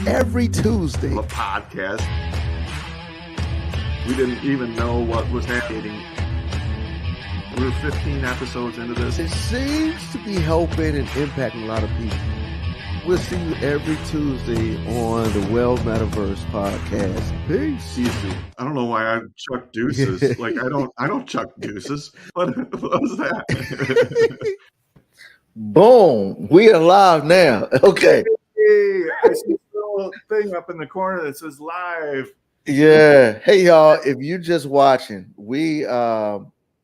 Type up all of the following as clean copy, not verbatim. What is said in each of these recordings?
every Tuesday. A podcast. We didn't even know what was happening. We're 15 episodes into this. It seems to be helping and impacting a lot of people. We'll see you every Tuesday on the Metaverse podcast. Peace. Easy. I don't know why I chuck deuces. Like I don't chuck deuces. What was that? Boom. We are live now. Okay. Hey, I see this little thing up in the corner that says live. Yeah. Hey y'all, if you're just watching, we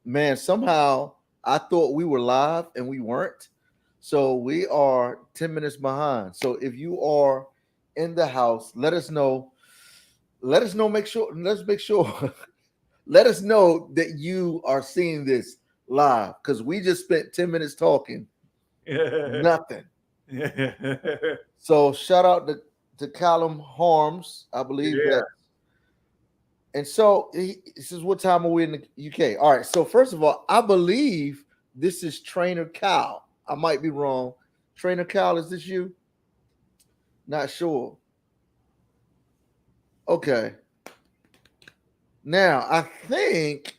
man, somehow I thought we were live and we weren't. So we are 10 minutes behind. So if you are in the house, let us know. Let us know. Let's make sure. Let us know that you are seeing this live because we just spent 10 minutes talking. Nothing. So shout out to Callum Harms, I believe that. And so this is what time are we in the UK? All right. So first of all, I believe this is Trainer Cal. I might be wrong. Trainer Cal, is this you? Not sure. Okay. Now, I think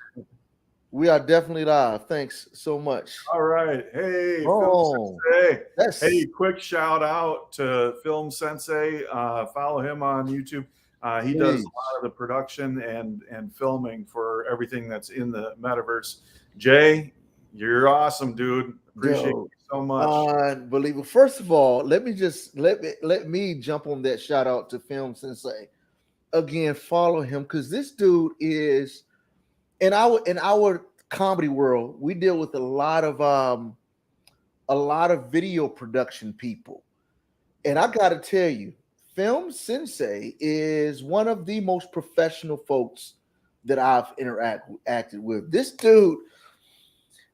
we are definitely live. Thanks so much. All right. Hey, Film Sensei. Hey, quick shout out to Film Sensei. Follow him on YouTube. He does a lot of the production and filming for everything that's in the metaverse. Jay, you're awesome, dude. Appreciate you so much. Unbelievable. First of all, let me jump on that shout out to Film Sensei. Again, follow him because this dude is in our comedy world. We deal with a lot of video production people, and I got to tell you, Film Sensei is one of the most professional folks that I've interacted with. This dude,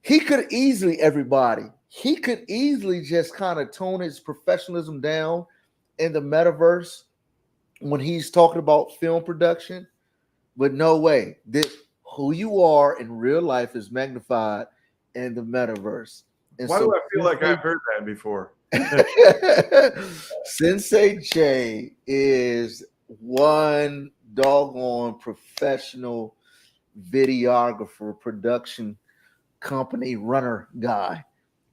he could easily just kind of tone his professionalism down in the metaverse when he's talking about film production, but no way. Who you are in real life is magnified in the metaverse. And why do I feel like I've heard that before? Sensei J is one doggone professional videographer, production company runner guy.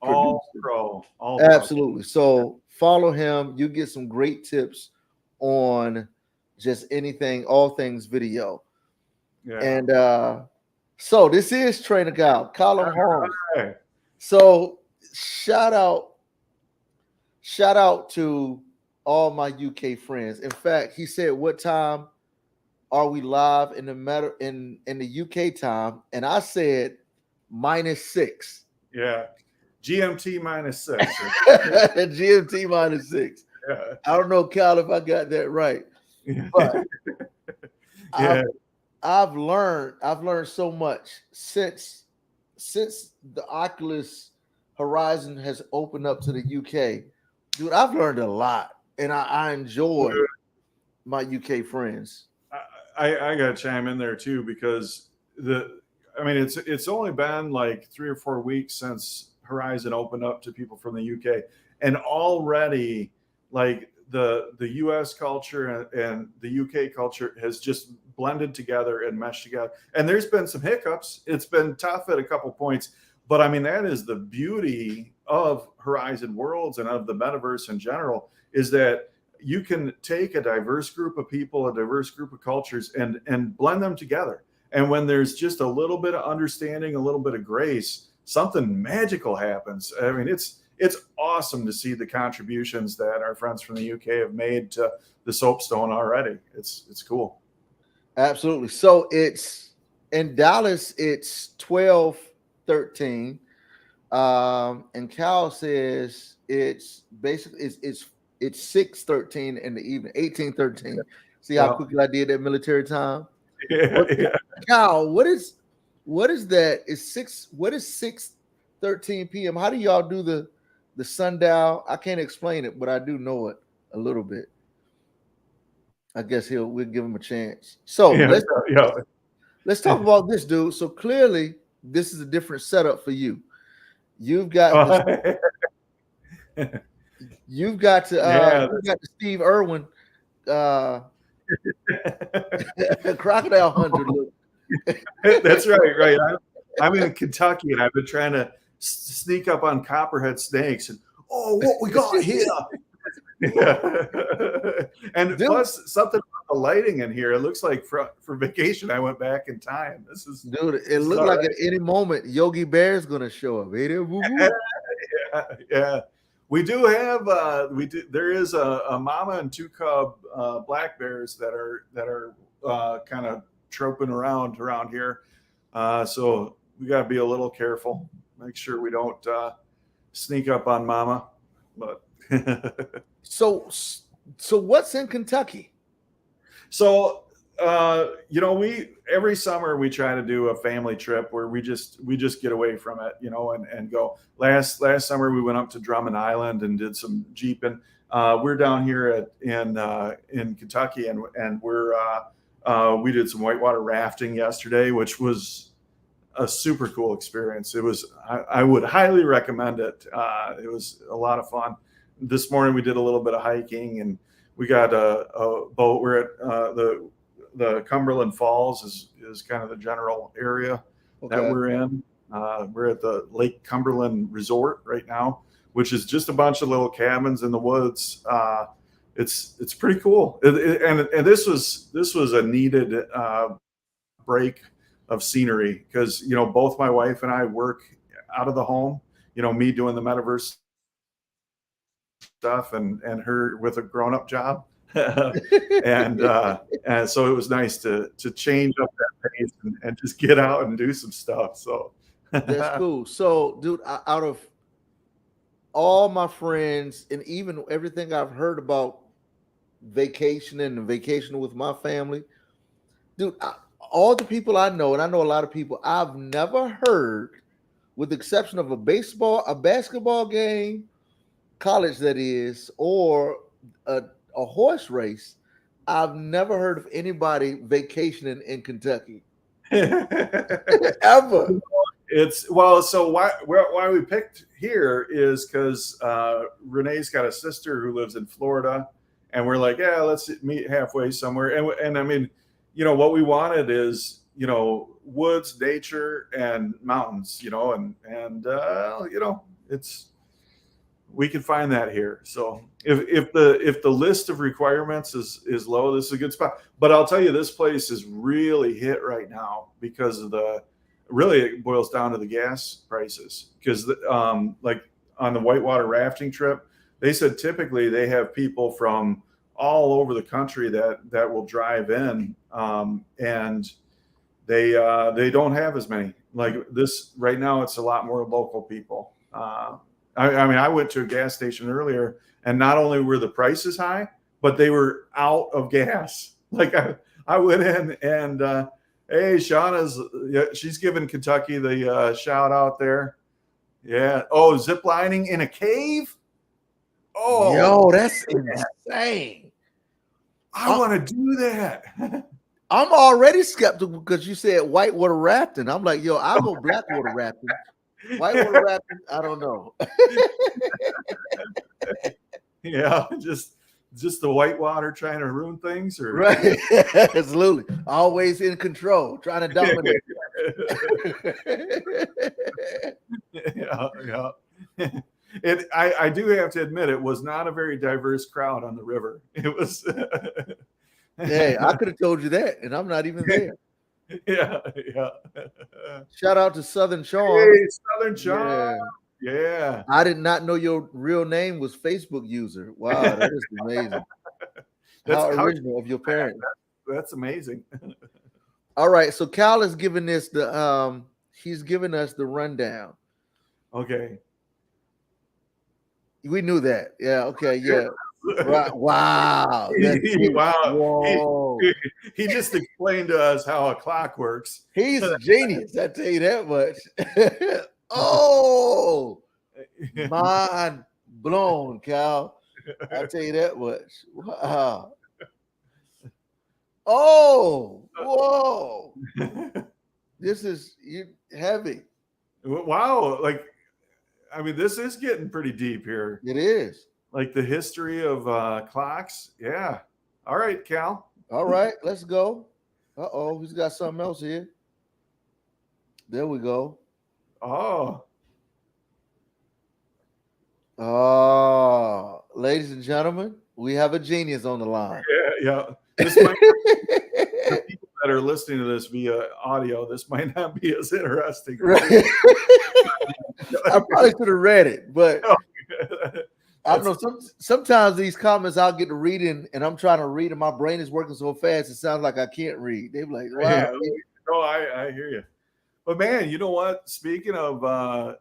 All pro. Absolutely. So follow him. You get some great tips on just anything, all things video. Yeah. And so this is Trainer Cal, Colin Holmes. Right. So shout out to all my UK friends. In fact, he said, "What time are we live in the UK time?" And I said -6. Yeah. GMT -6. GMT -6. Yeah. I don't know, Cal, if I got that right. But yeah. I've learned so much since the Oculus Horizon has opened up to the UK. Dude, I've learned a lot, and I enjoy my UK friends. I gotta chime in there too because it's only been like 3 or 4 weeks since Horizon opened up to people from the UK, and already like the US culture and the UK culture has just blended together and meshed together. And there's been some hiccups. It's been tough at a couple points, but I mean that is the beauty of Horizon Worlds and of the metaverse in general, is that you can take a diverse group of people, a diverse group of cultures, and blend them together. And when there's just a little bit of understanding, a little bit of grace, something magical happens. I mean, it's awesome to see the contributions that our friends from the UK have made to the Soapstone already. It's cool. Absolutely. So it's in Dallas, it's 12:13. And Cal says it's basically it's 6:13 in the evening, 18:13. See how quickly I did that military time? Yeah. Cal, what is that? What is 6:13 p.m.? How do y'all do the sundial? I can't explain it, but I do know it a little bit. I guess we'll give him a chance. So let's talk about this, dude. So clearly this is a different setup for you. You've got you've got to Steve Irwin Crocodile Hunter look. That's right. I'm in Kentucky, and I've been trying to sneak up on copperhead snakes. And what we got here? And Dude, plus something about the lighting in here. It looks like for vacation, I went back in time. it looked like at any moment Yogi Bear's gonna show up. Yeah. We do have there is a mama and two cub black bears that are kind of troping around here. So we got to be a little careful. Make sure we don't sneak up on mama. But so what's in Kentucky? So we every summer we try to do a family trip where we just get away from it, and go. Last summer we went up to Drummond Island and did some jeeping. We're down here in Kentucky, and we did some whitewater rafting yesterday, which was a super cool experience. It was I would highly recommend it. It was a lot of fun. This morning we did a little bit of hiking, and we got a boat. We're at the Cumberland Falls is kind of the general area that we're in. We're at the Lake Cumberland Resort right now, which is just a bunch of little cabins in the woods. It's pretty cool. And this was a needed break of scenery because both my wife and I work out of the home. Me doing the Metaverse stuff and her with a grown-up job. and so it was nice to change up that pace and just get out and do some stuff. So that's cool. So, dude, out of all my friends and even everything I've heard about vacationing and vacationing with my family, dude, all the people I know, and I know a lot of people, I've never heard, with the exception of a basketball game, college that is, or a horse race, I've never heard of anybody vacationing in Kentucky. Ever. So why we picked here is because Renee's got a sister who lives in Florida, and we're like, yeah, let's meet halfway somewhere. And I mean, what we wanted is woods, nature, and mountains. We can find that here. So if the list of requirements is low, this is a good spot. But I'll tell you, this place is really hit right now because of really it boils down to the gas prices. Because like on the whitewater rafting trip, they said typically they have people from all over the country that will drive in, and they don't have as many. Like this right now, it's a lot more local people. I mean, I went to a gas station earlier, and not only were the prices high, but they were out of gas. Like I went in, and hey, Shauna's, she's giving Kentucky the shout out there. Yeah. Oh, zip lining in a cave. Oh, yo, that's insane. I want to do that. I'm already skeptical because you said whitewater rafting. I'm like, yo, I'll go blackwater rafting. Whitewater rafting, I don't know. Yeah, just the whitewater trying to ruin things, or right? Absolutely, always in control, trying to dominate. Yeah. I do have to admit, it was not a very diverse crowd on the river. It was. Hey, I could have told you that, and I'm not even there. Yeah. Shout out to Southern Sean. Hey, Southern Sean. Yeah. I did not know your real name was Facebook user. Wow, that is amazing. How original of your parents. That's amazing. All right, so Cal is giving us he's giving us the rundown. Okay. We knew that. Yeah. Okay. Yeah. Right. Wow. Wow. He just explained to us how a clock works. He's a genius. I tell you that much. Oh, mind blown, Cal. I tell you that much. Wow. Oh, whoa. This is heavy. Wow. Like, I mean, this is getting pretty deep here. It is. Like the history of clocks. Yeah. All right, Cal. All right, let's go. Uh-oh, he's got something else here. There we go. Oh, Ladies and gentlemen, we have a genius on the line. yeah. This might the people that are listening to this via audio, this might not be as interesting. Right. I probably should have read it, but I don't know. Sometimes these comments I'll get to reading, and I'm trying to read, and my brain is working so fast it sounds like I can't read. They're like, "Wow." Yeah. No, I hear you. But man, you know what? Speaking of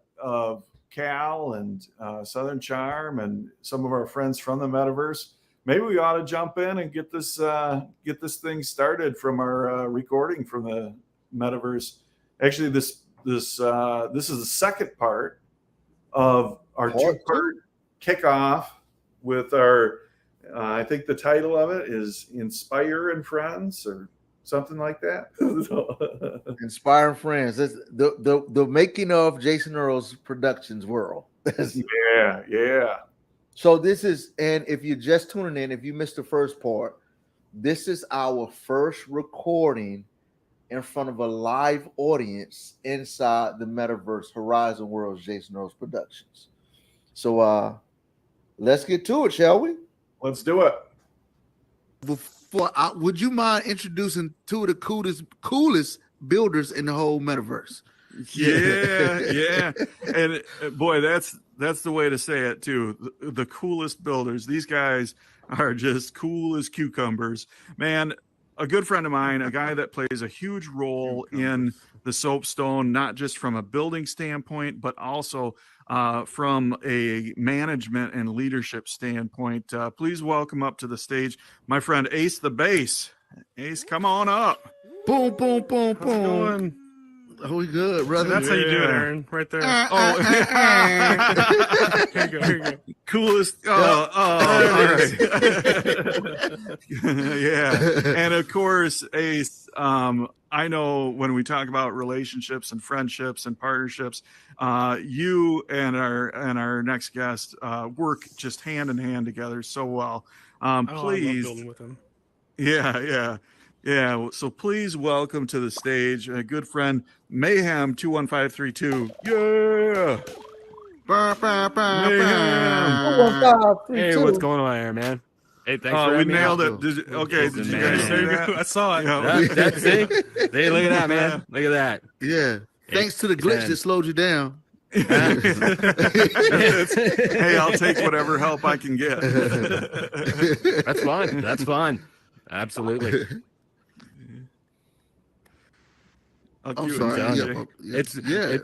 Cal and Southern Charm and some of our friends from the Metaverse, maybe we ought to jump in and get this thing started from our recording from the Metaverse. Actually, this is the second part of our two-part kickoff with our. I think the title of it is "Inspire and Friends" or something like that. Inspiring Friends. That's the making of Jason Earls Productions world. Yeah. So this is, and if you're just tuning in, if you missed the first part, this is our first recording in front of a live audience inside the Metaverse Horizon Worlds Jason Earls Productions. So let's get to it, shall we? Let's do it. Would you mind introducing two of the coolest builders in the whole Metaverse? Yeah. And boy, that's the way to say it too. The coolest builders. These guys are just cool as cucumbers. Man, a good friend of mine, a guy that plays a huge role in the Soapstone, not just from a building standpoint, but also from a management and leadership standpoint. Please welcome up to the stage my friend AceTheBass. Ace, come on up. Boom, boom, boom, How's it going? boom. Oh, we good, brother. That's how you do it, Aaron. Right there. Here you go. Coolest. All right. Yeah. And of course, Ace, I know when we talk about relationships and friendships and partnerships, you and our next guest work just hand in hand together so well. Please. I love building with him. Yeah. So please welcome to the stage a good friend, MayheM21532. Yeah. MayheM. Hey, what's going on, Aaron, man? Hey, thanks for having me. We nailed out. it. Did you guys see that? I saw it. Yeah. That's it. Hey, look at that, man. Look at that. Yeah. Thanks to the glitch that slowed you down. Hey, I'll take whatever help I can get. That's fun. Absolutely. I'm sorry.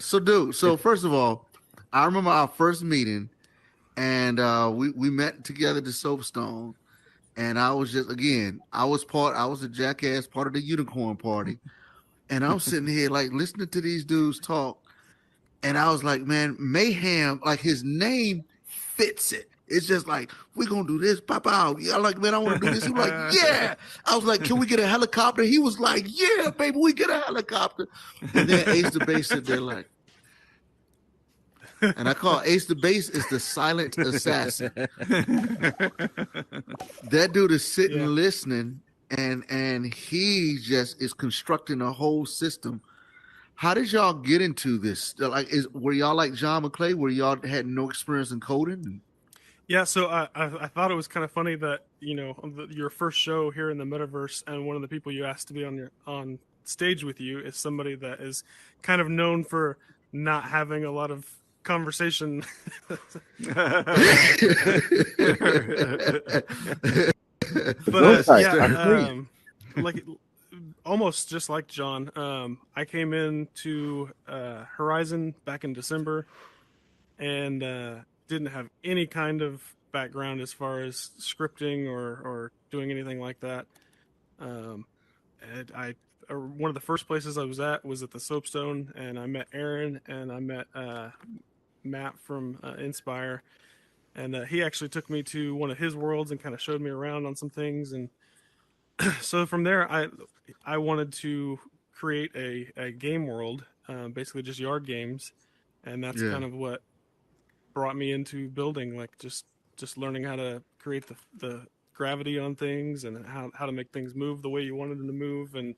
So first of all, I remember our first meeting, and we met together at the Soapstone, and I was just I was a jackass part of the unicorn party, and I'm sitting here like listening to these dudes talk, and I was like, man, MayheM, like his name fits it. It's just like, we're going to do this, pop out. I'm like, man, I want to do this. He was like, yeah. I was like, can we get a helicopter? He was like, yeah, baby, we get a helicopter. And then AceTheBass said, they're like, and I call AceTheBass is the silent assassin. That dude is sitting listening, and he just is constructing a whole system. How did y'all get into this? Like, were y'all like TheJohnMclay, where y'all had no experience in coding? Yeah, so I thought it was kind of funny that, your first show here in the Metaverse, and one of the people you asked to be on stage with you is somebody that is kind of known for not having a lot of conversation. But like almost just like John, I came into Horizon back in December, and didn't have any kind of background as far as scripting or doing anything like that. And one of the first places I was at the Soapstone, and I met Aaron, and I met Matt from Inspire, and he actually took me to one of his worlds and kind of showed me around on some things. And so from there, I wanted to create a game world, basically just yard games, and that's kind of what brought me into building, like just learning how to create the gravity on things and how to make things move the way you wanted them to move. And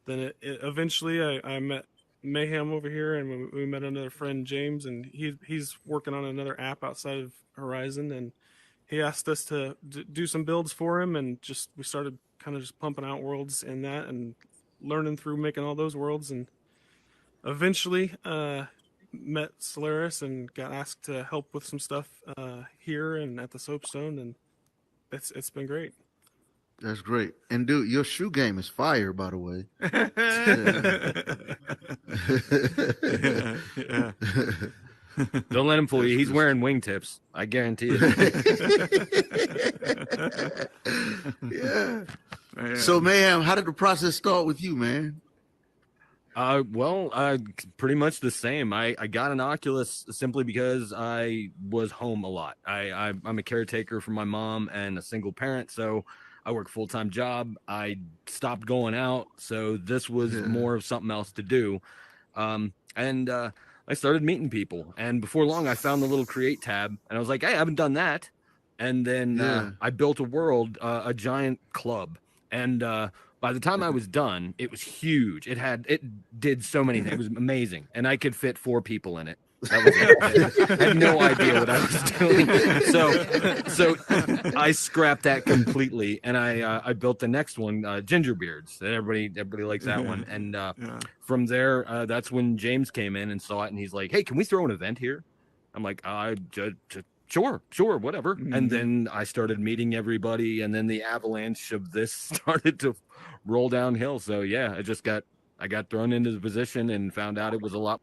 then it eventually I met Mayhem over here, and we met another friend, James, and he's working on another app outside of Horizon, and he asked us to do some builds for him, and we started kind of just pumping out worlds in that and learning through making all those worlds, and eventually met Solaris and got asked to help with some stuff here and at the Soapstone, and it's been great. That's great. And dude, your shoe game is fire, by the way. Yeah. Don't let him fool you. He's wearing wingtips. I guarantee it. Yeah. Man. So, Mayhem, how did the process start with you, man? Pretty much the same. I got an Oculus simply because I was home a lot. I'm a caretaker for my mom and a single parent, so I work a full-time job. I stopped going out, so this was more of something else to do. I started meeting people, and before long, I found the little create tab, and I was like, hey, I haven't done that. And then I built a world, a giant club, and by the time I was done, it was huge. It did so many things. It was amazing, and I could fit 4 people in it. That was it. I had no idea what I was doing. So I scrapped that completely, and I built the next one, Gingerbeards. And everybody likes that one. And from there, that's when James came in and saw it, and he's like, "Hey, can we throw an event here?" I'm like, Sure, whatever. Mm-hmm. And then I started meeting everybody, and then the avalanche of this started to roll downhill. So yeah, I got thrown into the position and found out it was a lot.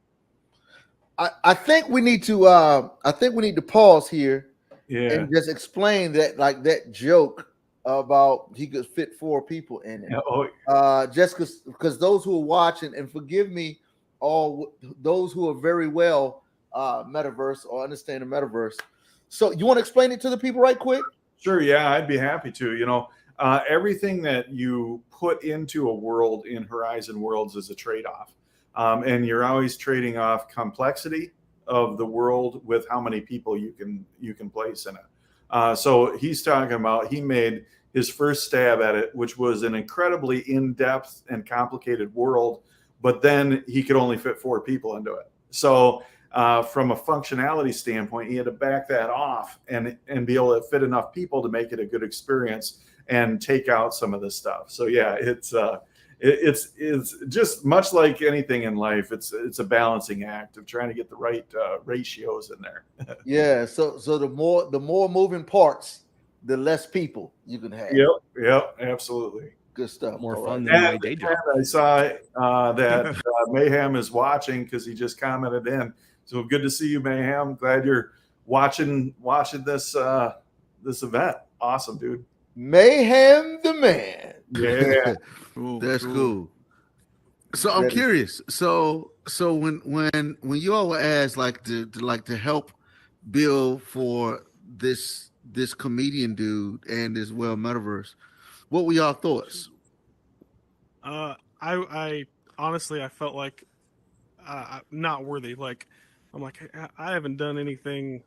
I think we need to pause here and just explain that, like, that joke about he could fit 4 people in it. Just because those who are watching, and forgive me, all those who are very well Metaverse or understand the Metaverse. So you want to explain it to the people right quick? Sure. Yeah, I'd be happy to. You know, everything that you put into a world in Horizon Worlds is a trade-off. And you're always trading off complexity of the world with how many people you can place in it. So he's talking about, he made his first stab at it, which was an incredibly in-depth and complicated world, but then he could only fit 4 people into it. So from a functionality standpoint, he had to back that off and be able to fit enough people to make it a good experience and take out some of this stuff. So yeah, it's just much like anything in life. It's a balancing act of trying to get the right ratios in there. Yeah. So the more moving parts, the less people you can have. Yep, absolutely. Good stuff. More fun than my day job. I saw that Mayhem is watching because he just commented in. So good to see you, Mayhem. Glad you're watching this this event. Awesome, dude. Mayhem the man. Yeah. That's cool. So I'm curious. So when you all were asked to help build for this comedian dude and this Metaverse, what were y'all thoughts? I honestly, I felt like not worthy. Like, I'm like, I haven't done anything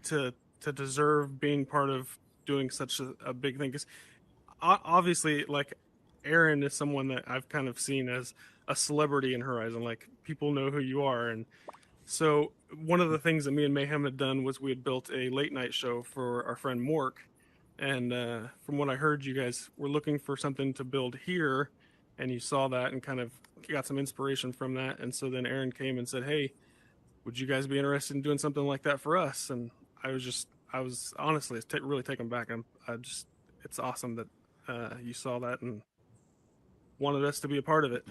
to deserve being part of doing such a big thing. Because obviously, like, Aaron is someone that I've kind of seen as a celebrity in Horizon. Like, people know who you are. And so one of the things that me and Mayhem had done was we had built a late night show for our friend Mork. And from what I heard, you guys were looking for something to build here, and you saw that and kind of got some inspiration from that. And so then Aaron came and said, "Hey, would you guys be interested in doing something like that for us?" And I was honestly really taken back. It's awesome that you saw that and wanted us to be a part of it.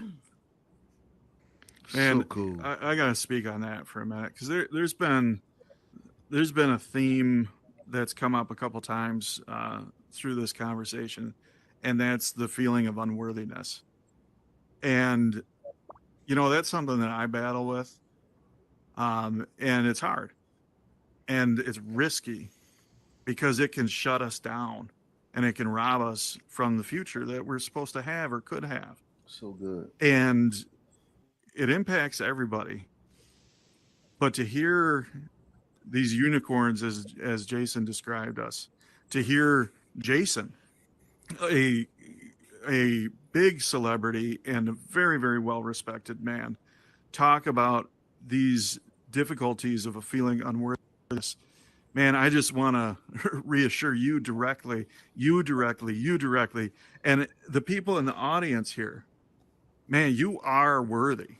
Man, so cool. I gotta speak on that for a minute, because there's been a theme that's come up a couple times through this conversation, and that's the feeling of unworthiness. And that's something that I battle with, and it's hard, and it's risky, because it can shut us down, and it can rob us from the future that we're supposed to have or could have. So good. And it impacts everybody. But to hear these unicorns, as Jason described us, to hear Jason, a big celebrity and a very, very well respected man, talk about these difficulties of a feeling unworthiness. Man, I just want to reassure you directly, and the people in the audience here, man, you are worthy.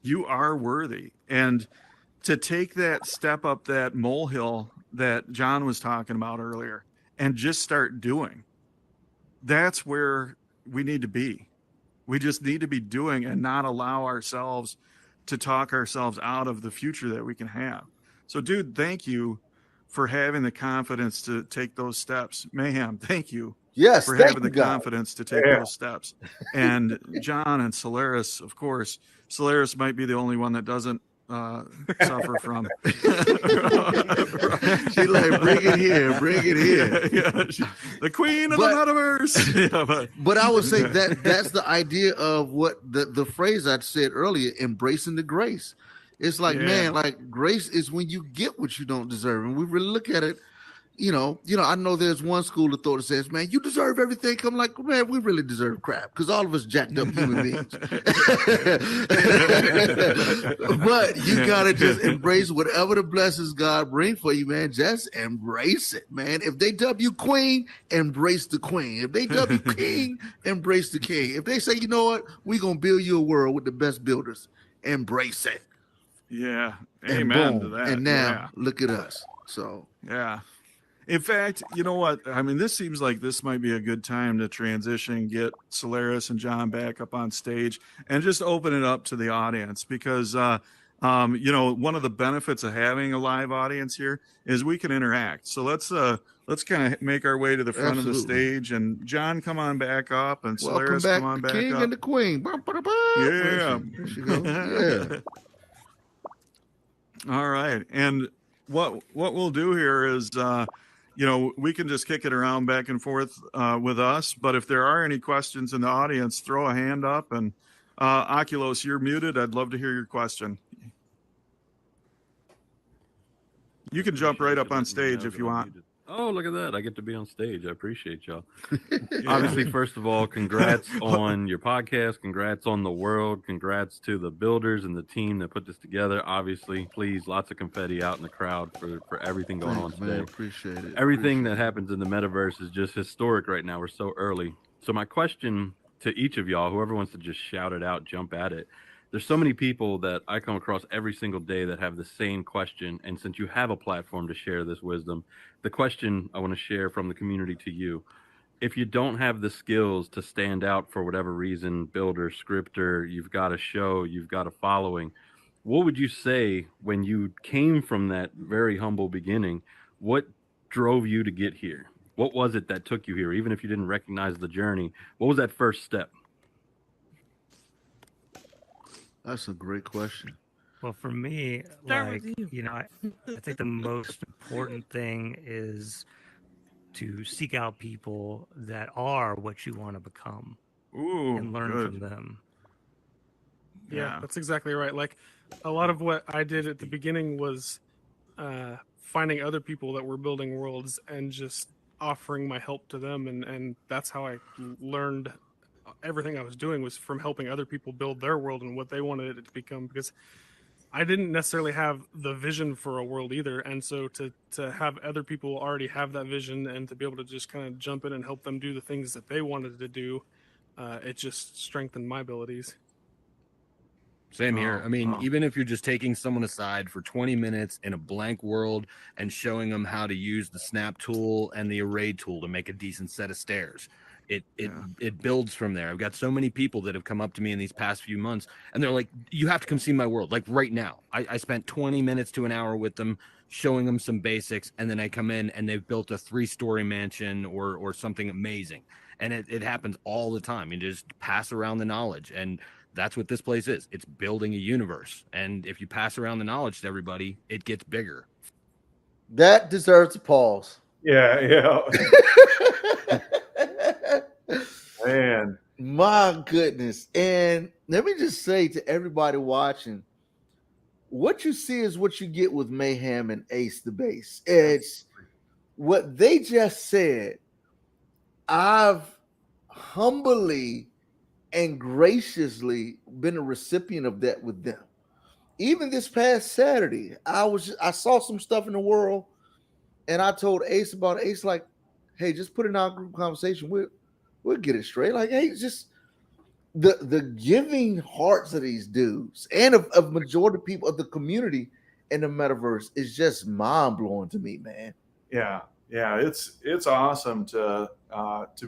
You are worthy. And to take that step up that molehill that John was talking about earlier and just start doing, that's where we need to be. We just need to be doing and not allow ourselves to talk ourselves out of the future that we can have. So, dude, thank you for having the confidence to take those steps. Mayhem, thank you. Yes, for thank having the you, God. confidence to take those steps. And John and Solaris, of course, Solaris might be the only one that doesn't suffer from. She like, bring it here. The queen of the metaverse. But I would say that's the idea of what the phrase I said earlier, embracing the grace. It's like, man, like grace is when you get what you don't deserve. And we really look at it, you know, I know there's one school of thought that says, man, you deserve everything. I'm like, man, we really deserve crap because all of us jacked up human beings. But you got to just embrace whatever the blessings God bring for you, man. Just embrace it, man. If they dub you queen, embrace the queen. If they dub you king, embrace the king. If they say, you know what, we're going to build you a world with the best builders, embrace it. Yeah. And Amen boom. to that. And now look at us. So, yeah. In fact, you know what? I mean, this seems like this might be a good time to transition, get Solaris and John back up on stage and just open it up to the audience because, you know, one of the benefits of having a live audience here is we can interact. So let's kind of make our way to the front of the stage and John, come on back up and Solaris, come on back king up. and the queen. Yeah. There she goes. Yeah. All right. And what we'll do here is, you know, we can just kick it around back and forth with us. But if there are any questions in the audience, throw a hand up. And Oculos, you're muted. I'd love to hear your question. You can jump right up on stage if you want. Oh, look at that. I get to be on stage. I appreciate y'all. Obviously, first of all, congrats on your podcast. Congrats on the world. Congrats to the builders and the team that put this together. Obviously, please, lots of confetti out in the crowd for everything going on today. Man, appreciate it. Everything that happens in the metaverse is just historic right now. We're so early. So my question to each of y'all, whoever wants to just shout it out, jump at it. There's so many people that I come across every single day that have the same question. And since you have a platform to share this wisdom, the question I want to share from the community to you, if you don't have the skills to stand out for whatever reason, builder, scripter, you've got a show, you've got a following, what would you say when you came from that very humble beginning? What drove you to get here? What was it that took you here? Even if you didn't recognize the journey, what was that first step? That's a great question. Well, for me, like, you know, I think the most important thing is to seek out people that are what you want to become. Ooh, and learn from them. Yeah, that's exactly right. Like a lot of what I did at the beginning was finding other people that were building worlds and just offering my help to them. And that's how I learned everything I was doing was from helping other people build their world and what they wanted it to become, because I didn't necessarily have the vision for a world either. And so to have other people already have that vision and to be able to just kind of jump in and help them do the things that they wanted to do, it just strengthened my abilities. Same here. I mean, even if you're just taking someone aside for 20 minutes in a blank world and showing them how to use the snap tool and the array tool to make a decent set of stairs, it builds from there. I've got so many people that have come up to me in these past few months and they're like, you have to come see my world. Like right now, I spent 20 minutes to an hour with them showing them some basics. And then I come in and they've built a 3-story mansion or something amazing. And it happens all the time. You just pass around the knowledge, and that's what this place is. It's building a universe. And if you pass around the knowledge to everybody, it gets bigger. That deserves a pause. Yeah. Man, my goodness. And let me just say to everybody watching, what you see is what you get with Mayhem and Ace the Bass. what they just said, I've humbly and graciously been a recipient of that with them. Even this past Saturday, I saw some stuff in the world, and I told Ace about it. Ace like, hey, just put it in our group conversation. We'll get it straight. Like, hey, just the giving hearts of these dudes and of majority of people of the community in the metaverse is just mind blowing to me, man. Yeah, it's awesome to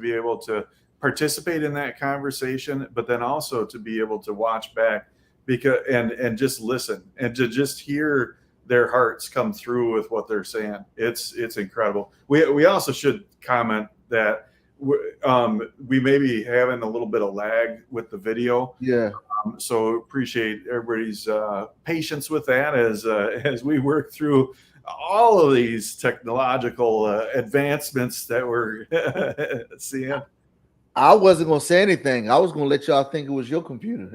be able to participate in that conversation, but then also to be able to watch back and just listen and to just hear their hearts come through with what they're saying. It's incredible. We also should comment that we may be having a little bit of lag with the video. Yeah. So appreciate everybody's patience with that as we work through all of these technological advancements that we're seeing. I wasn't gonna say anything. I was gonna let y'all think it was your computer.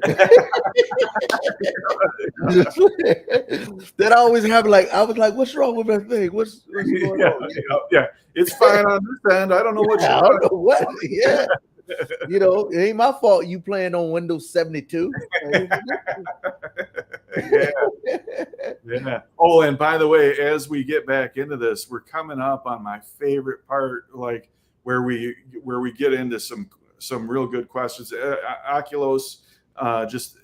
That always happened. Like I was like, "What's wrong with that thing? What's going on?" Yeah, it's fine on this end. I don't know what. I don't know what. Yeah, it ain't my fault. You playing on Windows 72. Yeah. Oh, and by the way, as we get back into this, we're coming up on my favorite part, like where we get into some real good questions. Oculos just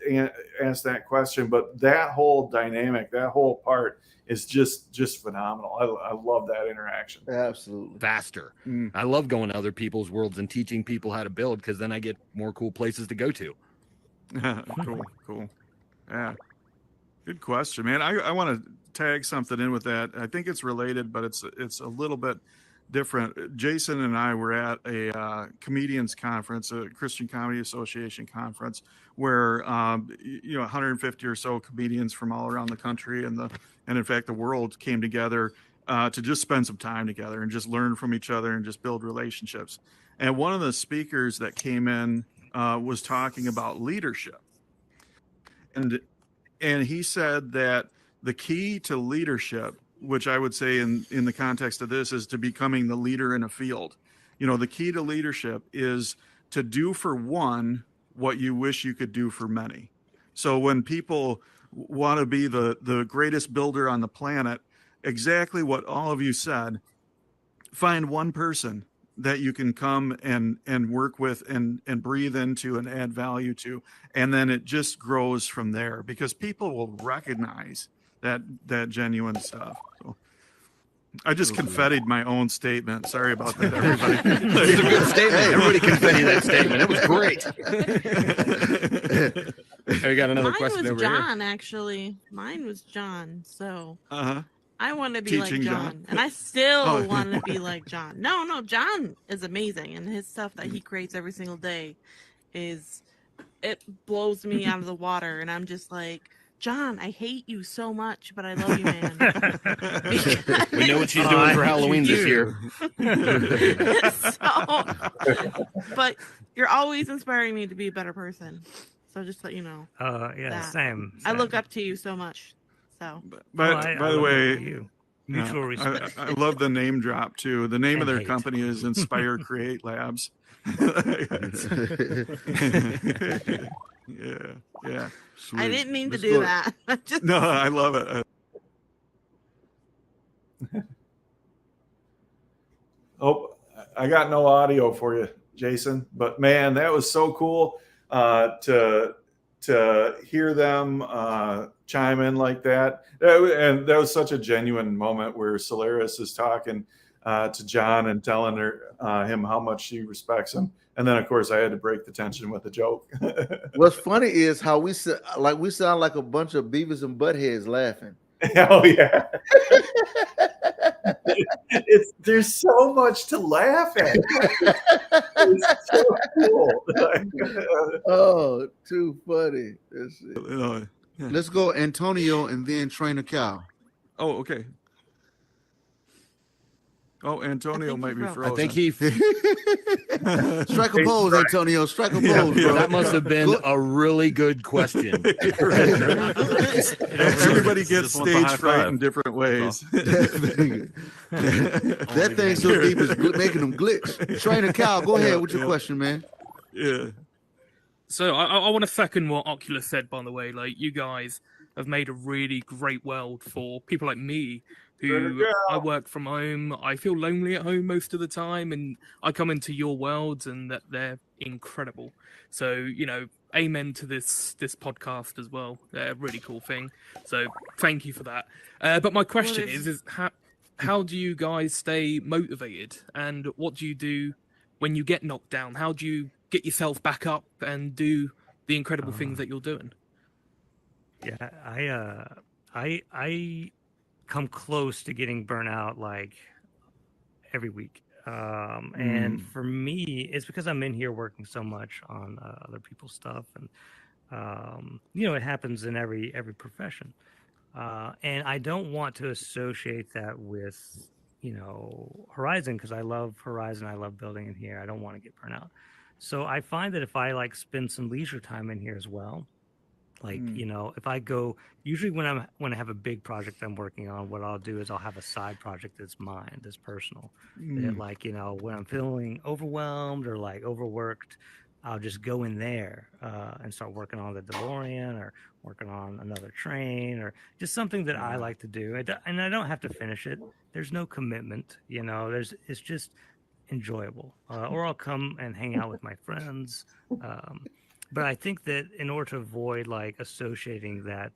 asked that question, but that whole dynamic, that whole part is just phenomenal. I love that interaction. Absolutely. Faster. I love going to other people's worlds and teaching people how to build, because then I get more cool places to go to. Cool. Yeah. Good question, man. I want to tag something in with that. I think it's related, but it's a little bit different. Jason and I were at a comedians conference, a Christian Comedy Association conference, where 150 or so comedians from all around the country and in fact the world came together to just spend some time together and just learn from each other and just build relationships. And one of the speakers that came in was talking about leadership, and he said that the key to leadership, which I would say in the context of this, is to becoming the leader in a field. The key to leadership is to do for one what you wish you could do for many. So when people want to be the greatest builder on the planet, exactly what all of you said, find one person that you can come and work with and breathe into and add value to, and then it just grows from there, because people will recognize that genuine stuff. So I just confettied my own statement. Sorry about that, everybody. It's a good statement. Everybody confetted that statement. It was great. We got another question over John, here. John, actually. Mine was John. So I want to be Teaching like John. John. And I still want to be like John. No, John is amazing. And his stuff that he creates every single day it blows me out of the water. And I'm just like, John, I hate you so much, but I love you, man. We know what she's doing for Halloween this year. But you're always inspiring me to be a better person. So just let you know. Same. I look up to you so much. So. By the way, mutual respect. I love the name drop too. The name of their company is Inspire Create Labs. Yeah. Sweet. I didn't mean to do that. No, I love it. Oh, I got no audio for you, Jason. But man, that was so cool to hear them chime in like that. And that was such a genuine moment where Solaris is talking to John and telling him how much she respects him. And then, of course, I had to break the tension with a joke. What's funny is how we sound like a bunch of Beavis and Buttheads laughing. Oh yeah, there's so much to laugh at. It's so cool. Oh, too funny. Let's go, Antonio, and then Trainer Cal. Oh, okay. Oh, Antonio might be frozen. I think he. Strike a pose, Antonio. Strike a pose, bro. That must have been a really good question. Everybody gets stage fright in different ways. That thing so deep is making them glitch. Trainer Cal, go ahead with your question, man. Yeah. So I want to second what Oculus said, by the way. Like, you guys have made a really great world for people like me who I work from home. I feel lonely at home most of the time, and I come into your worlds, and that they're incredible. So, you know, amen to this podcast as well. They're a really cool thing. So thank you for that. But my question is how do you guys stay motivated, and what do you do when you get knocked down? How do you get yourself back up and do the incredible things that you're doing? Yeah, I come close to getting burnt out like every week. And for me, it's because I'm in here working so much on other people's stuff, and you know, it happens in every profession. And I don't want to associate that with, you know, Horizon, because I love Horizon. I love building in here. I don't want to get burnt out. So I find that if I like spend some leisure time in here as well, like, you know, if I go, usually when I have a big project I'm working on, what I'll do is I'll have a side project that's mine, that's personal. That, like, you know, when I'm feeling overwhelmed or like overworked, I'll just go in there and start working on the DeLorean or working on another train or just something that I like to do. And I don't have to finish it. There's no commitment, you know, it's just enjoyable. Or I'll come and hang out with my friends. But I think that in order to avoid like associating that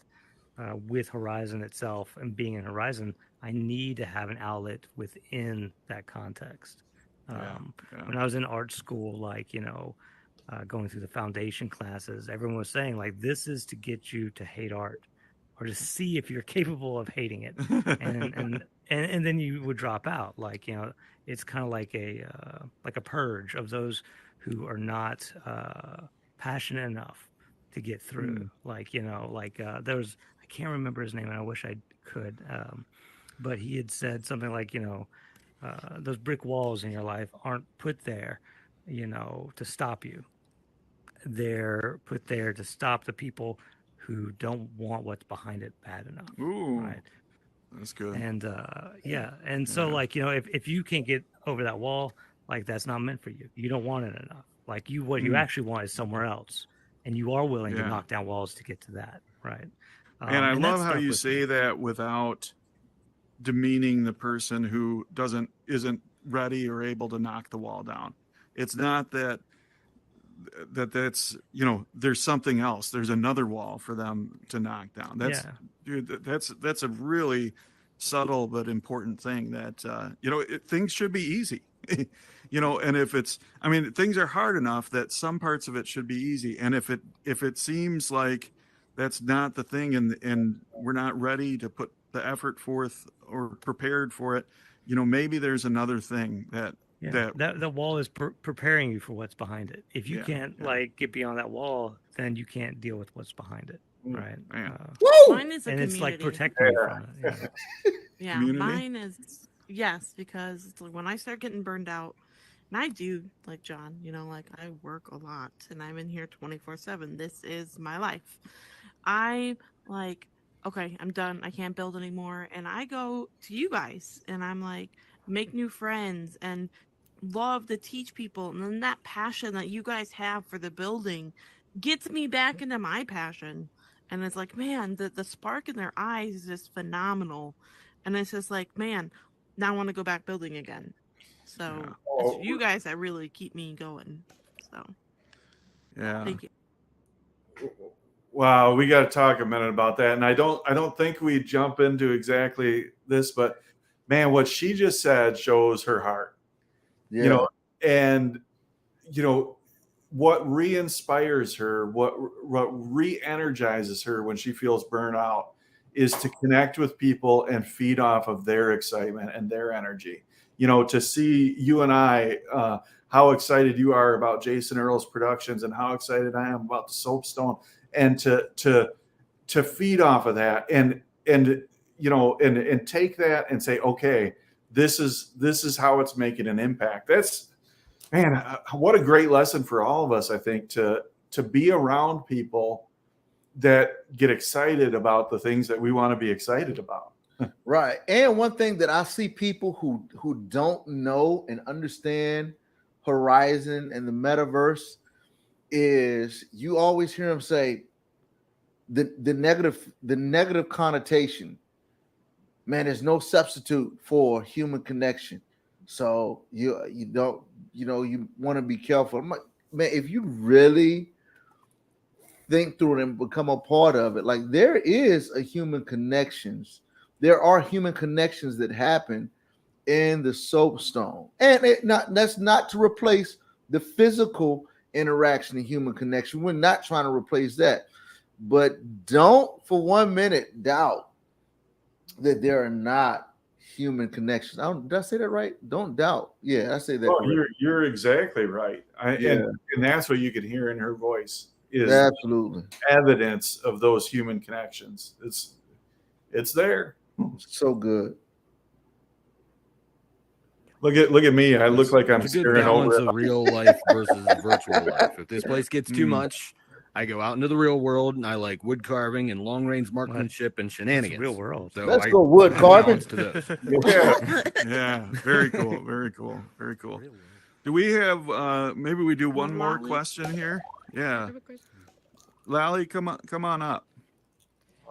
with Horizon itself and being in Horizon, I need to have an outlet within that context. When I was in art school, like, you know, going through the foundation classes, everyone was saying like, this is to get you to hate art or to see if you're capable of hating it. And then you would drop out. Like, you know, it's kind of like a purge of those who are not passionate enough to get through. Like, you know, like there was, I can't remember his name and I wish I could, but he had said something like, you know, those brick walls in your life aren't put there, you know, to stop you. They're put there to stop the people who don't want what's behind it bad enough. Ooh, right? That's good. And and so like, you know, if you can't get over that wall, like, that's not meant for you. You don't want it enough. Like, what you actually want is somewhere else, and you are willing to knock down walls to get to that, right? And I love how you say that without demeaning the person who isn't ready or able to knock the wall down. It's not that's, you know, there's something else. There's another wall for them to knock down. That's a really subtle but important thing that you know, things should be easy. You know, and if it's, I mean, things are hard enough that some parts of it should be easy. And if it seems like that's not the thing, and we're not ready to put the effort forth or prepared for it, you know, maybe there's another thing that the wall is preparing you for what's behind it. If you can't like get beyond that wall, then you can't deal with what's behind it, right? Mine is a and community. It's like protecting you from it. Yeah, mine is, yes, because it's like when I start getting burned out, and I do, like John, you know, like, I work a lot and I'm in here 24/7. This is my life. I like, okay, I'm done. I can't build anymore. And I go to you guys and I'm like, make new friends and love to teach people. And then that passion that you guys have for the building gets me back into my passion. And it's like, man, the spark in their eyes is just phenomenal. And it's just like, man, now I want to go back building again. So it's you guys that really keep me going. So thank you. Wow, we got to talk a minute about that. And I don't think we jump into exactly this, but man, what she just said shows her heart. You know, and you know what re-inspires her, what re-energizes her when she feels burnt out is to connect with people and feed off of their excitement and their energy. You know, to see you and I, how excited you are about Jason Earls Productions and how excited I am about the Soapstone, and to feed off of that and you know, and take that and say, okay, this is how it's making an impact. That's, man, what a great lesson for all of us, I think, to be around people that get excited about the things that we want to be excited about. Right. And one thing that I see people who don't know and understand Horizon and the metaverse is you always hear them say the negative connotation. Man, there's no substitute for human connection. So you want to be careful. I'm like, man, if you really think through it and become a part of it, like there is a human connections. There are human connections that happen in the Soapstone, and that's not to replace the physical interaction and human connection. We're not trying to replace that, but don't for 1 minute doubt that there are not human connections. Did I say that right? Don't doubt. Yeah, I say that. Oh, you're exactly right. And that's what you can hear in her voice is absolutely evidence of those human connections. It's there. So good. Look at me. I look like I'm It's a good staring balance over of real life versus virtual life. If this place gets too much, I go out into the real world and I like wood carving and long range marksmanship and shenanigans. Real world. So let's go wood carving. Yeah, very cool, very cool, very cool. Do we have maybe we do one more question here? Yeah, Lally, come on up.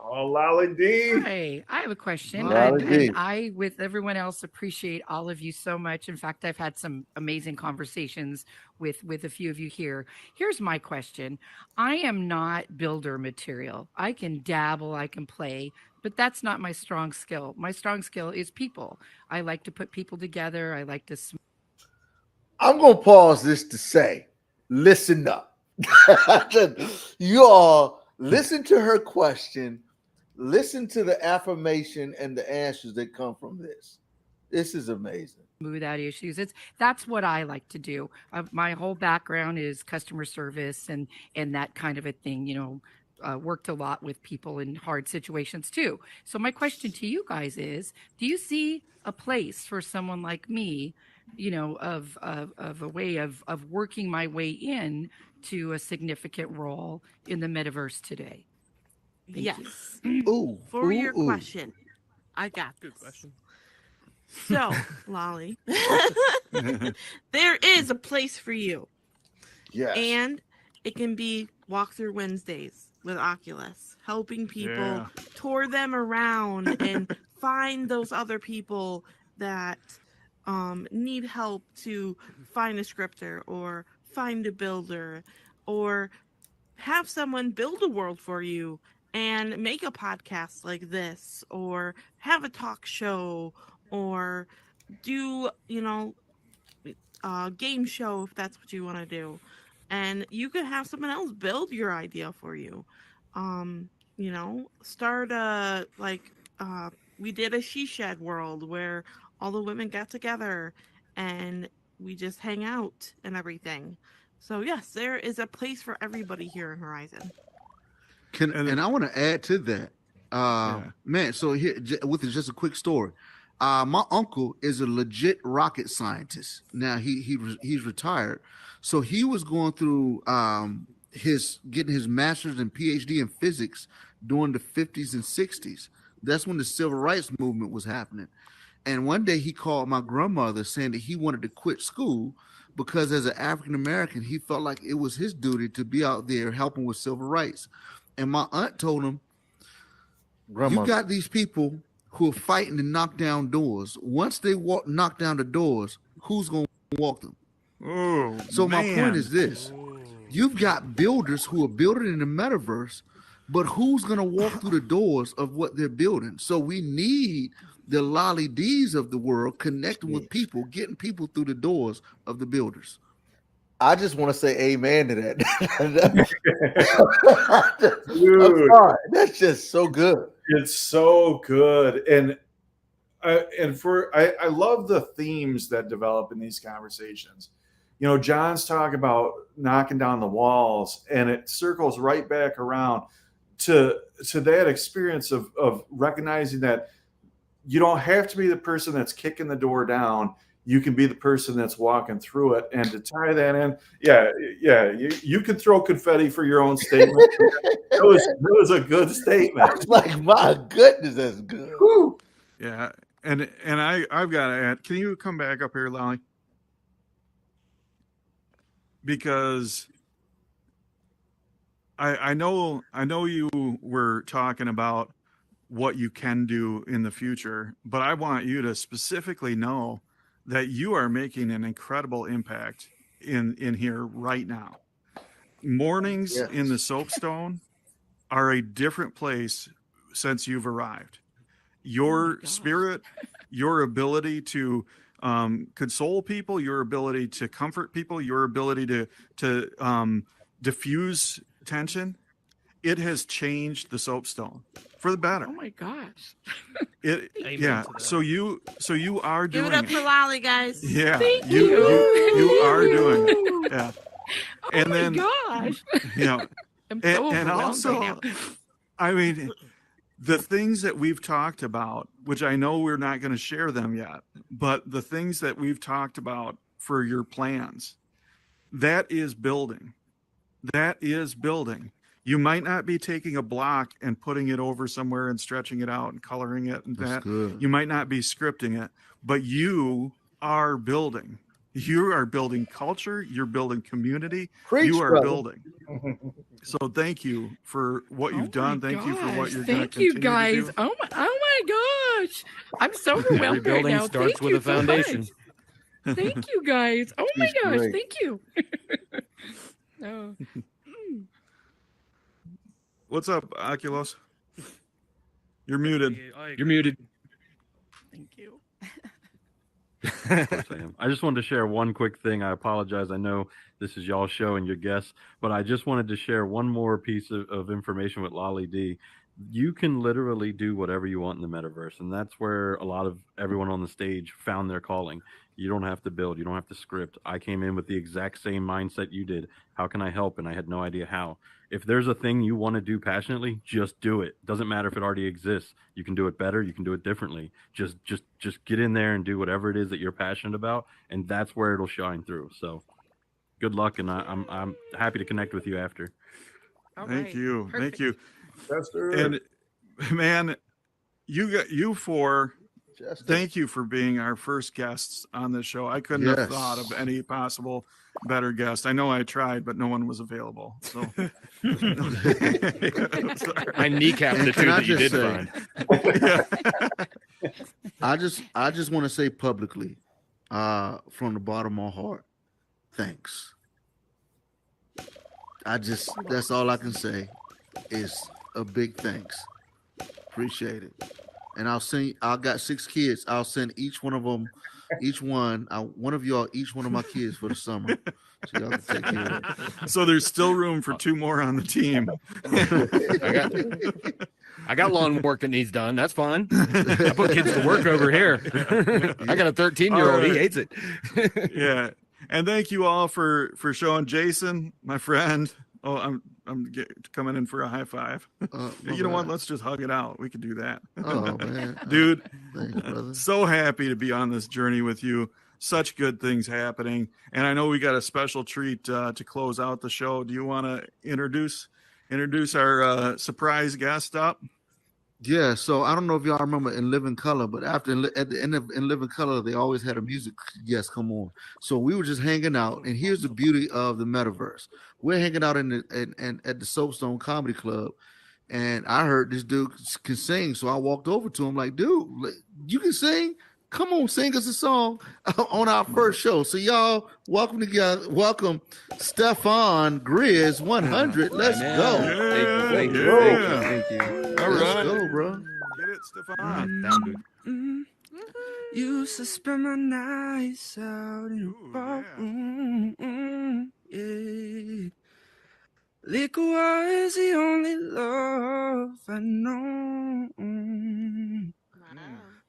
Oh, Lally D. Hi, I have a question. Lally D. And I, with everyone else, appreciate all of you so much. In fact, I've had some amazing conversations with a few of you here. Here's my question. I am not builder material. I can dabble, I can play, but that's not my strong skill. My strong skill is people. I like to put people together. I like to. I'm going to pause this to say, listen up. You all listen to her question. Listen to the affirmation and the answers that come from this. This is amazing. Without issues. That's what I like to do. My whole background is customer service and that kind of a thing. Worked a lot with people in hard situations too. So my question to you guys is: do you see a place for someone like me? Of a way of working my way in to a significant role in the metaverse today. Yes. Ooh, For your question, I got Good this. question. So, Lolly, there is a place for you. Yes. And it can be Walkthrough Wednesdays with Oculus, helping people tour them around and find those other people that need help to find a scripter or find a builder or have someone build a world for you and make a podcast like this or have a talk show or do, a game show if that's what you want to do. And you could have someone else build your idea for you. Start we did a She Shed world where all the women got together and we just hang out and everything. So yes, there is a place for everybody here in Horizon. And I want to add to that, man. So here, with just a quick story, my uncle is a legit rocket scientist. Now he's retired, so he was going through getting his master's and PhD in physics during the 50s and 60s. That's when the civil rights movement was happening. And one day he called my grandmother saying that he wanted to quit school because as an African American, he felt like it was his duty to be out there helping with civil rights. And my aunt told him, you got these people who are fighting to knock down doors. Once they knock down the doors, who's going to walk them? Oh, so my point is this. You've got builders who are building in the metaverse, but who's going to walk through the doors of what they're building? So we need the Lolly D's of the world connecting with people, getting people through the doors of the builders. I just want to say amen to that. I'm sorry. That's just so good. It's so good. And I love the themes that develop in these conversations. John's talking about knocking down the walls, and it circles right back around to that experience of recognizing that you don't have to be the person that's kicking the door down. You can be the person that's walking through it. And to tie that in, you can throw confetti for your own statement. That was a good statement. I was like, my goodness, that's good. Woo. Yeah, and I've got to add. Can you come back up here, Lolly? Because I know you were talking about what you can do in the future, but I want you to specifically know that you are making an incredible impact in here right now. Mornings in the Soapstone are a different place since you've arrived. Your spirit, your ability to console people, your ability to comfort people, your ability to diffuse tension, it has changed the Soapstone for the better. Oh my gosh. So you are doing Give it up for Lolly, guys. Yeah. Thank You are doing it. Yeah. Oh And my then gosh. I'm so and overwhelmed also right now. I mean, the things that we've talked about, which I know we're not going to share them yet, but the things that we've talked about for your plans, that is building. That is building. You might not be taking a block and putting it over somewhere and stretching it out and coloring it and That's good. You might not be scripting it, but you are building. You are building culture. You're building community. Preach, you are brother. building. So thank you for what you've done. Thank you for what you're going to Thank you continue guys. to do. Oh my gosh. I'm so Every overwhelmed right building now. starts Thank with you a foundation. So much. Thank you guys. Oh my She's gosh. great. Thank you. Oh. What's up, Oculus? You're muted. You're muted. Thank you. Of course I am. I just wanted to share one quick thing. I apologize. I know this is y'all's show and your guests, but I just wanted to share one more piece of information with Lolly D. You can literally do whatever you want in the metaverse, and that's where a lot of everyone on the stage found their calling. You don't have to build. You don't have to script. I came in with the exact same mindset you did. How can I help? And I had no idea how. If there's a thing you want to do passionately, just do it. Doesn't matter if it already exists. You can do it better. You can do it differently. Just get in there and do whatever it is that you're passionate about, and that's where it'll shine through. So, good luck, and I'm happy to connect with you after. Thank you. Thank you. Chester. And man, you four. Thank you for being our first guests on this show. I couldn't have thought of any possible better guest. I know I tried, but no one was available. So I kneecapped the two that you did find. I just want to say publicly, from the bottom of my heart, thanks. That's all I can say is a big thanks. Appreciate it. And I got 6 kids. I'll send each one of them, one of y'all, each one of my kids for the summer. So y'all can take care of it. So there's still room for 2 more on the team. I got lawn work that needs done. That's fine. I put kids to work over here. I got a 13-year-old. Right. He hates it. Yeah. And thank you all for showing Jason, my friend. Oh, I'm coming in for a high five. You know what? Let's just hug it out. We could do that. Oh man, dude, thanks, brother. So happy to be on this journey with you. Such good things happening, and I know we got a special treat to close out the show. Do you want to introduce our surprise guest up? Yeah, so I don't know if y'all remember In Living Color, but at the end of In Living Color, they always had a music guest come on. So we were just hanging out, and here's the beauty of the metaverse. We're hanging out at the Soapstone Comedy Club, and I heard this dude can sing, so I walked over to him like, dude, you can sing? Come on, sing us a song on our first show. So y'all, welcome Stefan Grizz 100. Let's go. Thank you. All Let's right. go, bro. Get it, Stefan. Down, dude. Used to spend my nights out in the ballroom. Yeah. Liquor was the only love I know.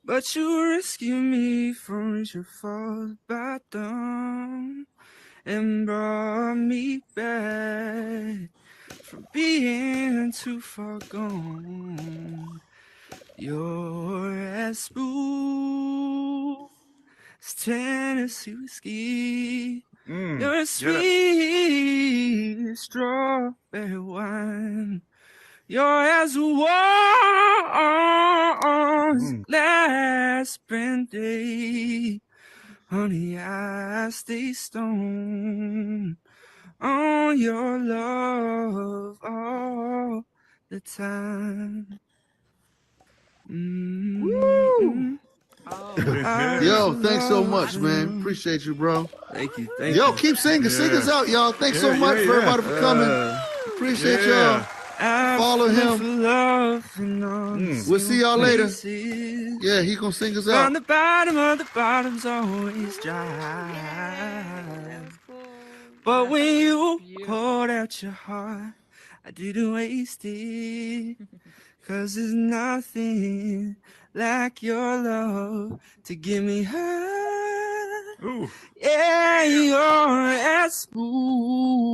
But you rescued me from reaching for the bottom and brought me back from being too far gone. You're as smooth as Tennessee whiskey. You're as sweet as strawberry wine. You're as warm as last spring day. Honey, I stay stoned on your love all the time. Woo! Yo, thanks so much, man. Appreciate you, bro. Thank you. Thank Yo, you. keep singing. Sing us out, y'all. Thanks so much for everybody for coming. Appreciate y'all. Follow him. We'll see y'all later. Yeah, he gonna sing us out. From the bottom of the bottom's always dry. But when you poured out your heart, I didn't waste it. 'Cause there's nothing like your love to give me high. Ooh. Yeah, you're as smooth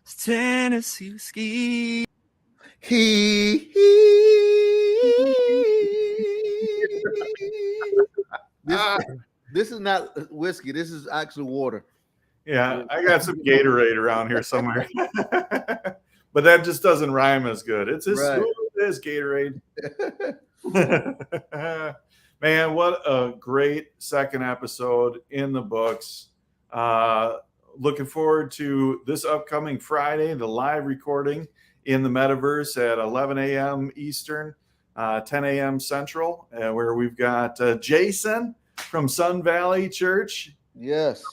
as Tennessee whiskey. This is not whiskey. This is actually water. Yeah, I got some Gatorade around here somewhere. But that just doesn't rhyme as good. It's as smooth as Gatorade. Man, what a great second episode in the books. Looking forward to this upcoming Friday, the live recording in the Metaverse at 11 a.m. Eastern, 10 a.m. Central, where we've got Jason from Sun Valley Church. Yes.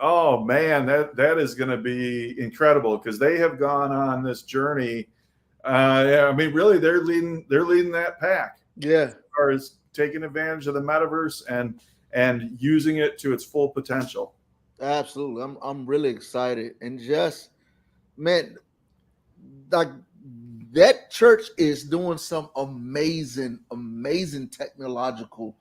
Oh man, that is going to be incredible because they have gone on this journey. I mean, really, they're leading that pack. Yeah, as far as taking advantage of the metaverse and using it to its full potential. Absolutely, I'm really excited, and just man, like that church is doing some amazing technological,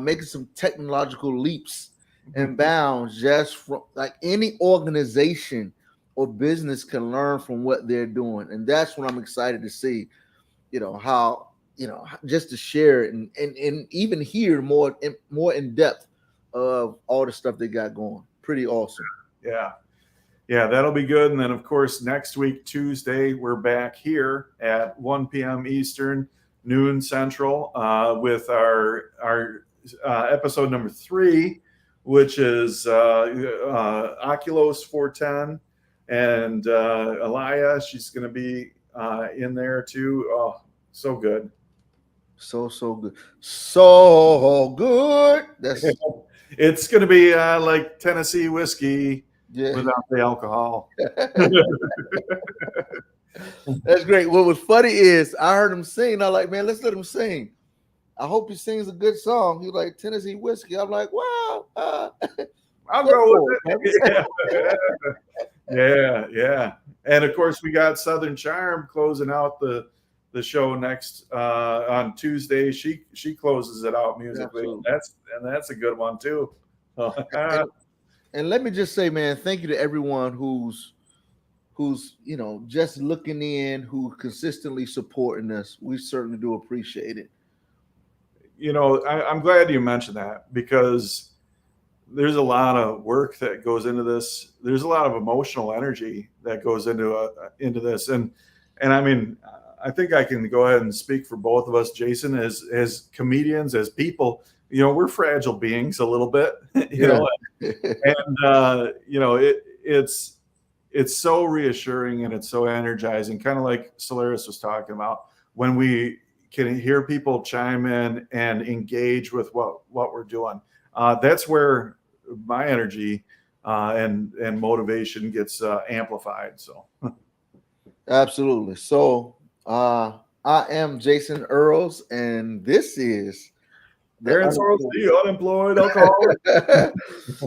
making some technological leaps and bounds just from like any organization or business can learn from what they're doing. And that's what I'm excited to see, how, just to share it and even hear more in depth of all the stuff they got going. Pretty awesome. Yeah, that'll be good. And then of course, next week, Tuesday, we're back here at 1 p.m. Eastern, noon Central, with our episode number 3, which is Oculus 410, and Alaya, she's going to be in there too. Oh, so good. So good. So good. That's it's going to be like Tennessee whiskey without the alcohol. That's great. What was funny is I heard him sing. I'm like, man, let's let him sing. I hope he sings a good song. He's like, Tennessee whiskey. I'm like, wow. I'll go with it. Yeah. And of course, we got Southern Charm closing out the show next on Tuesday. She closes it out musically. That's a good one too. And let me just say, man, thank you to everyone who's just looking in, who consistently supporting us. We certainly do appreciate it. I'm glad you mentioned that because there's a lot of work that goes into this. There's a lot of emotional energy that goes into this. And I mean, I think I can go ahead and speak for both of us, Jason, as comedians, as people, we're fragile beings a little bit, and it's so reassuring and it's so energizing, kind of like Solaris was talking about, when we can hear people chime in and engage with what we're doing. That's where my energy and motivation gets amplified. So absolutely. So I am Jason Earls, and this is Aaron Sorrels, the unemployed alcoholic.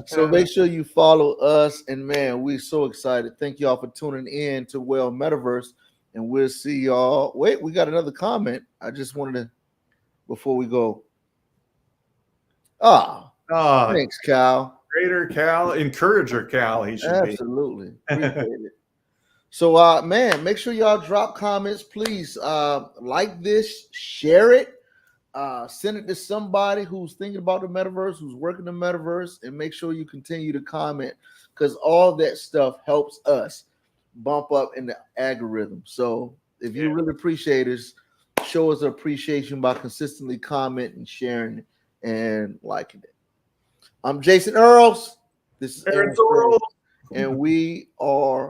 So make sure you follow us, and man, we're so excited. Thank y'all for tuning in to Metaverse. And we'll see y'all. Wait, we got another comment. I just wanted to, before we go. Thanks, Cal. Greater Cal, encourager Cal. He should absolutely. Appreciate it. So man, make sure y'all drop comments, please. Like this, share it, send it to somebody who's thinking about the metaverse, who's working the metaverse, and make sure you continue to comment, because all that stuff helps us bump up in the algorithm. So if you really appreciate us, show us appreciation by consistently commenting, sharing, and liking it. I'm Jason Earls. This is Aaron Sorrels, and we are